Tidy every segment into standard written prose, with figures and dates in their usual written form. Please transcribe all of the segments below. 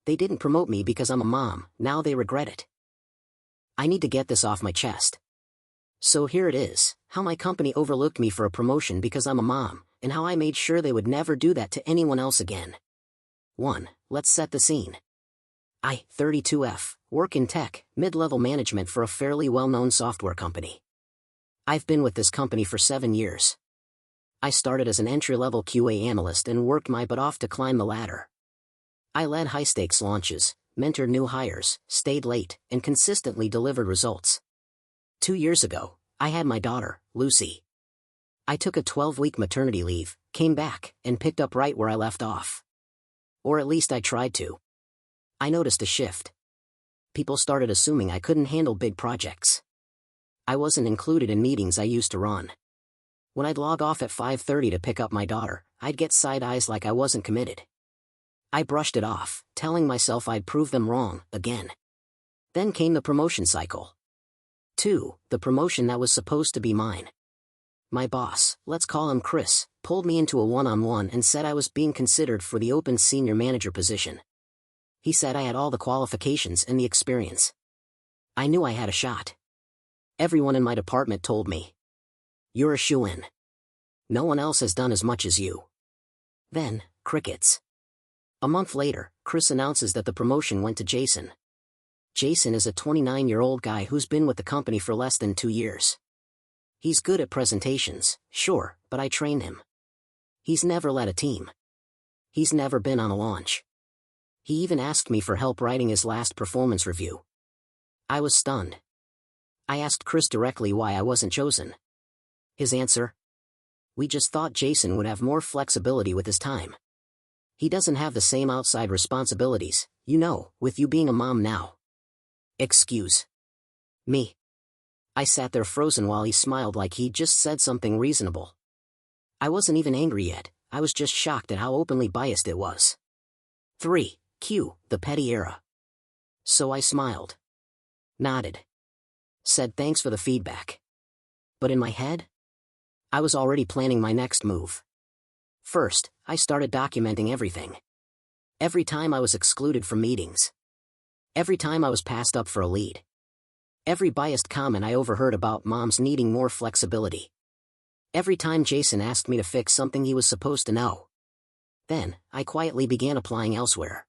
They didn't promote me because I'm a mom, now they regret it. I need to get this off my chest. So here it is, how my company overlooked me for a promotion because I'm a mom, and how I made sure they would never do that to anyone else again. 1. Let's set the scene. I, 32F, work in tech, mid-level management for a fairly well-known software company. I've been with this company for 7 years. I started as an entry-level QA analyst and worked my butt off to climb the ladder. I led high-stakes launches, mentored new hires, stayed late, and consistently delivered results. 2 years ago, I had my daughter, Lucy. I took a 12-week maternity leave, came back, and picked up right where I left off. Or at least I tried to. I noticed a shift. People started assuming I couldn't handle big projects. I wasn't included in meetings I used to run. When I'd log off at 5:30 to pick up my daughter, I'd get side eyes like I wasn't committed. I brushed it off, telling myself I'd prove them wrong, again. Then came the promotion cycle. 2. The promotion that was supposed to be mine. My boss, let's call him Chris, pulled me into a one-on-one and said I was being considered for the open senior manager position. He said I had all the qualifications and the experience. I knew I had a shot. Everyone in my department told me, "You're a shoo-in. No one else has done as much as you." Then, crickets. A month later, Chris announces that the promotion went to Jason. Jason is a 29-year-old guy who's been with the company for less than 2 years. He's good at presentations, sure, but I trained him. He's never led a team. He's never been on a launch. He even asked me for help writing his last performance review. I was stunned. I asked Chris directly why I wasn't chosen. His answer? We just thought Jason would have more flexibility with his time. He doesn't have the same outside responsibilities, you know, with you being a mom now. Excuse me. I sat there frozen while he smiled like he'd just said something reasonable. I wasn't even angry yet, I was just shocked at how openly biased it was. 3. Q. The petty era. So I smiled. Nodded. Said thanks for the feedback. But in my head, I was already planning my next move. First, I started documenting everything. Every time I was excluded from meetings. Every time I was passed up for a lead. Every biased comment I overheard about moms needing more flexibility. Every time Jason asked me to fix something he was supposed to know. Then, I quietly began applying elsewhere.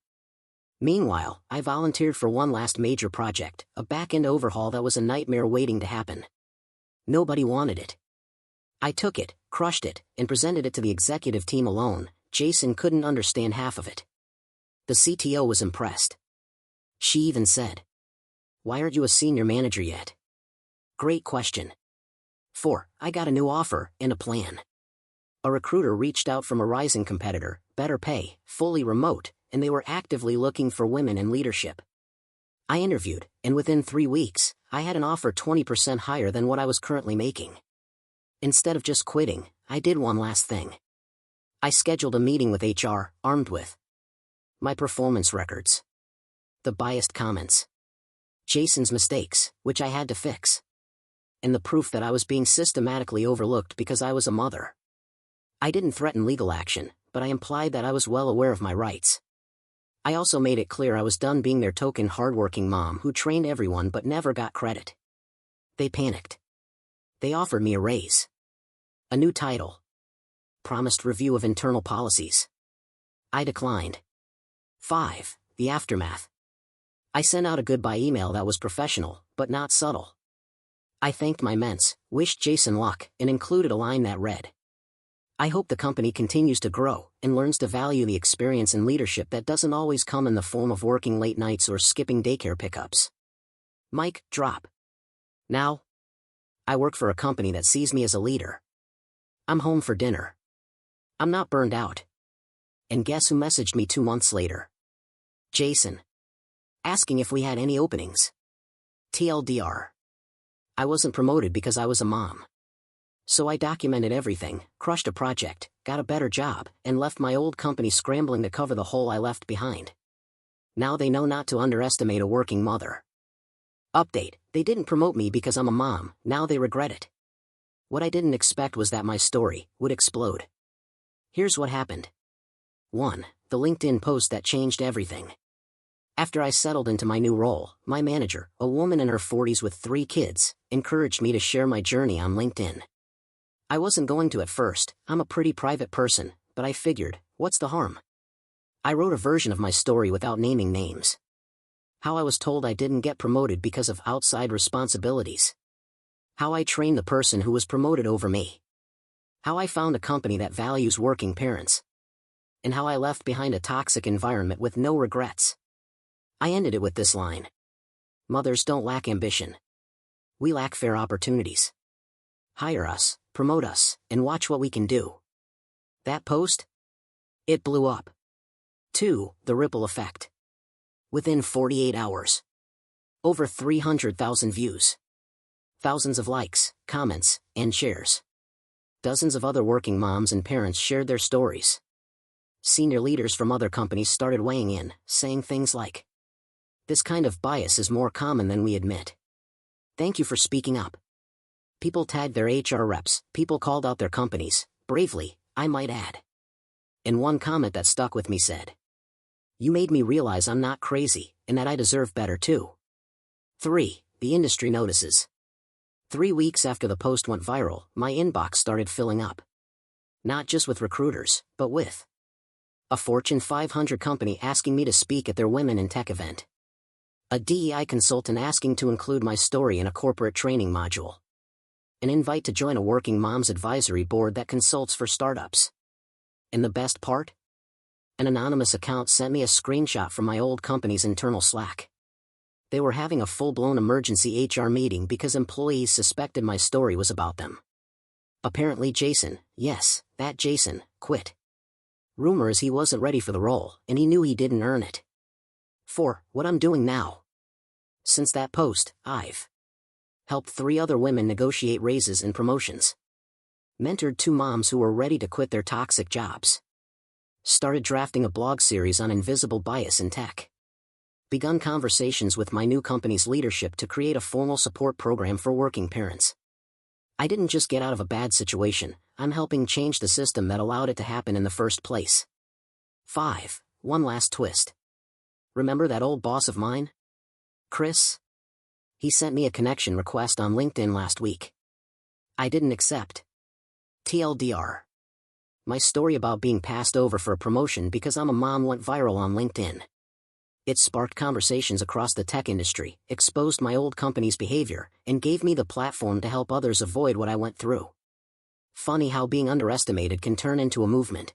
Meanwhile, I volunteered for one last major project, a back-end overhaul that was a nightmare waiting to happen. Nobody wanted it. I took it, crushed it, and presented it to the executive team alone. Jason couldn't understand half of it. The CTO was impressed. She even said, "Why aren't you a senior manager yet?" Great question. 4. I got a new offer, and a plan. A recruiter reached out from a rising competitor, better pay, fully remote, and they were actively looking for women in leadership. I interviewed, and within 3 weeks, I had an offer 20% higher than what I was currently making. Instead of just quitting, I did one last thing. I scheduled a meeting with HR, armed with my performance records, the biased comments, Jason's mistakes, which I had to fix, and the proof that I was being systematically overlooked because I was a mother. I didn't threaten legal action, but I implied that I was well aware of my rights. I also made it clear I was done being their token hardworking mom who trained everyone but never got credit. They panicked. They offered me a raise. A new title. Promised review of internal policies. I declined. 5. The aftermath. I sent out a goodbye email that was professional, but not subtle. I thanked my ments, wished Jason luck, and included a line that read, "I hope the company continues to grow and learns to value the experience and leadership that doesn't always come in the form of working late nights or skipping daycare pickups." Mic drop. Now, I work for a company that sees me as a leader. I'm home for dinner. I'm not burned out. And guess who messaged me 2 months later? Jason. Asking if we had any openings. TLDR. I wasn't promoted because I was a mom. So I documented everything, crushed a project, got a better job, and left my old company scrambling to cover the hole I left behind. Now they know not to underestimate a working mother. Update: they didn't promote me because I'm a mom, now they regret it. What I didn't expect was that my story would explode. Here's what happened. 1. The LinkedIn post that changed everything. After I settled into my new role, my manager, a woman in her 40s with 3 kids, encouraged me to share my journey on LinkedIn. I wasn't going to at first. I'm a pretty private person, but I figured, what's the harm? I wrote a version of my story without naming names. How I was told I didn't get promoted because of outside responsibilities. How I trained the person who was promoted over me. How I found a company that values working parents. And how I left behind a toxic environment with no regrets. I ended it with this line. Mothers don't lack ambition. We lack fair opportunities. Hire us, promote us, and watch what we can do. That post? It blew up. 2. The ripple effect. Within 48 hours. Over 300,000 views. Thousands of likes, comments, and shares. Dozens of other working moms and parents shared their stories. Senior leaders from other companies started weighing in, saying things like, "This kind of bias is more common than we admit. Thank you for speaking up." People tagged their HR reps, people called out their companies, bravely, I might add. And one comment that stuck with me said, "You made me realize I'm not crazy, and that I deserve better too." 3. The industry notices. 3 weeks after the post went viral, my inbox started filling up. Not just with recruiters, but with a Fortune 500 company asking me to speak at their Women in Tech event. A DEI consultant asking to include my story in a corporate training module. An invite to join a working moms advisory board that consults for startups. And the best part? An anonymous account sent me a screenshot from my old company's internal Slack. They were having a full-blown emergency HR meeting because employees suspected my story was about them. Apparently Jason, yes, that Jason, quit. Rumor is he wasn't ready for the role, and he knew he didn't earn it. 4. What I'm doing now. Since that post, I've helped 3 other women negotiate raises and promotions. Mentored 2 moms who were ready to quit their toxic jobs. Started drafting a blog series on invisible bias in tech. Begun conversations with my new company's leadership to create a formal support program for working parents. I didn't just get out of a bad situation, I'm helping change the system that allowed it to happen in the first place. 5. One last twist. Remember that old boss of mine? Chris? He sent me a connection request on LinkedIn last week. I didn't accept. TLDR. My story about being passed over for a promotion because I'm a mom went viral on LinkedIn. It sparked conversations across the tech industry, exposed my old company's behavior, and gave me the platform to help others avoid what I went through. Funny how being underestimated can turn into a movement.